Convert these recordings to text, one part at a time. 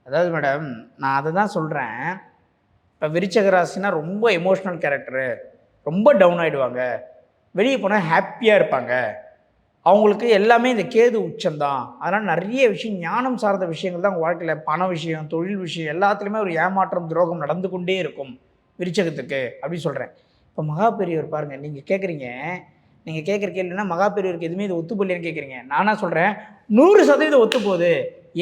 அதாவது மேடம், நான் அதை தான் சொல்கிறேன். இப்போ விருச்சக ராசினா ரொம்ப எமோஷ்னல் கேரக்டரு, ரொம்ப டவுன் ஆகிடுவாங்க, வெளியே போனால் ஹாப்பியாக இருப்பாங்க, அவங்களுக்கு எல்லாமே இந்த கேது உச்சம்தான். அதனால் நிறைய விஷயம் ஞானம் சார்ந்த விஷயங்கள் தான் அவங்க வாழ்க்கையில், பண விஷயம், தொழில் விஷயம் எல்லாத்துலேயுமே ஒரு ஏமாற்றம், துரோகம் நடந்து கொண்டே இருக்கும் விருச்சகத்துக்கு அப்படின்னு சொல்கிறேன். இப்போ மகா பெரியவர் பாருங்கள், நீங்கள் கேட்குற கேள்வினா மகா பெரியவருக்கு எதுவுமே இது ஒத்துப்போலையான்னு கேட்குறீங்க. நானாக சொல்கிறேன் 100% ஒத்துப்போகுது.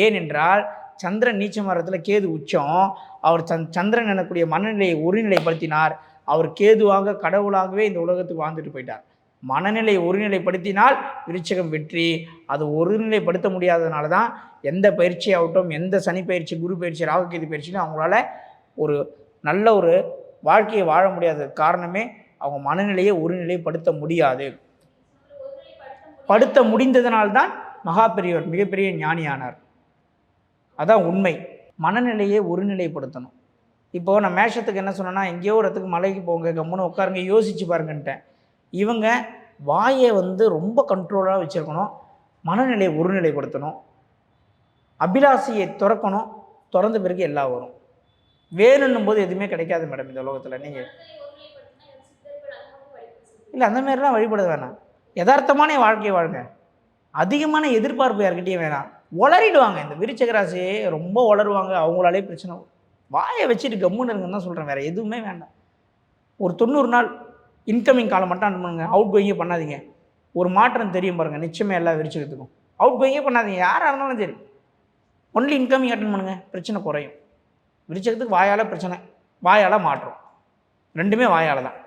ஏனென்றால் சந்திரன் நீச்ச மரத்தில் கேது உச்சம். அவர் சந்திரன் எனக்கூடிய மனநிலையை ஒருநிலைப்படுத்தினார். அவர் கேதுவாக கடவுளாகவே இந்த உலகத்துக்கு வாழ்ந்துட்டு போயிட்டார். மனநிலை ஒருநிலைப்படுத்தினால் விருச்சகம் வெற்றி. அது ஒருநிலைப்படுத்த முடியாததுனால தான் எந்த பயிற்சி ஆகட்டும், எந்த சனி பயிற்சி, குரு பயிற்சி, ராகுகேது பயிற்சின்னு அவங்களால ஒரு நல்ல ஒரு வாழ்க்கையை வாழ முடியாத காரணமே அவங்க மனநிலையை ஒருநிலைப்படுத்த முடியாது. படுத்த முடிந்ததனால்தான் மகா பெரியவர் மிகப்பெரிய ஞானியானார். அதான் உண்மை. மனநிலையை ஒருநிலைப்படுத்தணும். இப்போது நான் மேஷத்துக்கு என்ன சொன்னேன்னா, எங்கேயோ ஒரு இடத்துக்கு மலைக்கு போங்க, கம்முன்னு உட்காருங்க, யோசிச்சு பாருங்கன்ட்டேன். இவங்க வாயை ரொம்ப கண்ட்ரோலாக வச்சுருக்கணும், மனநிலையை ஒருநிலைப்படுத்தணும், அபிலாஷையை திறக்கணும். திறந்த பிறகு எல்லாம் வரும். வேணுன்னும் போது எதுவுமே கிடைக்காது மேடம் இந்த உலகத்தில். நீங்கள் இல்லை அந்த மாதிரிலாம் வழிபட வேணாம். யதார்த்தமான வாழ்க்கையை வாழுங்க. அதிகமான எதிர்பார்ப்பு யார்கிட்டையும் வேணாம். உளறிடுவாங்க. இந்த விருச்சக ராசி ரொம்ப உளருவாங்க. அவங்களாலே பிரச்சனை. வாயை வச்சுட்டு கம்முன்னு இருங்கன்னு தான் சொல்கிறேன். வேறு எதுவுமே வேண்டாம். ஒரு 90 நாள் இன்கமிங் காலம் மட்டும் அட்டன் பண்ணுங்க. அவுட் கோயிங்கே பண்ணாதீங்க. ஒரு மாற்றம் தெரியும் பாருங்கள், நிச்சயமாக எல்லா விருச்சகத்துக்கும். அவுட் கோயிங்கே பண்ணாதீங்க, யாராக இருந்தாலும் சரி. ஒன்லி இன்கமிங் அட்டன் பண்ணுங்கள், பிரச்சனை குறையும். விருச்சகத்துக்கு வாயால் பிரச்சனை, வாயால் மாற்றம், ரெண்டுமே வாயால் தான்.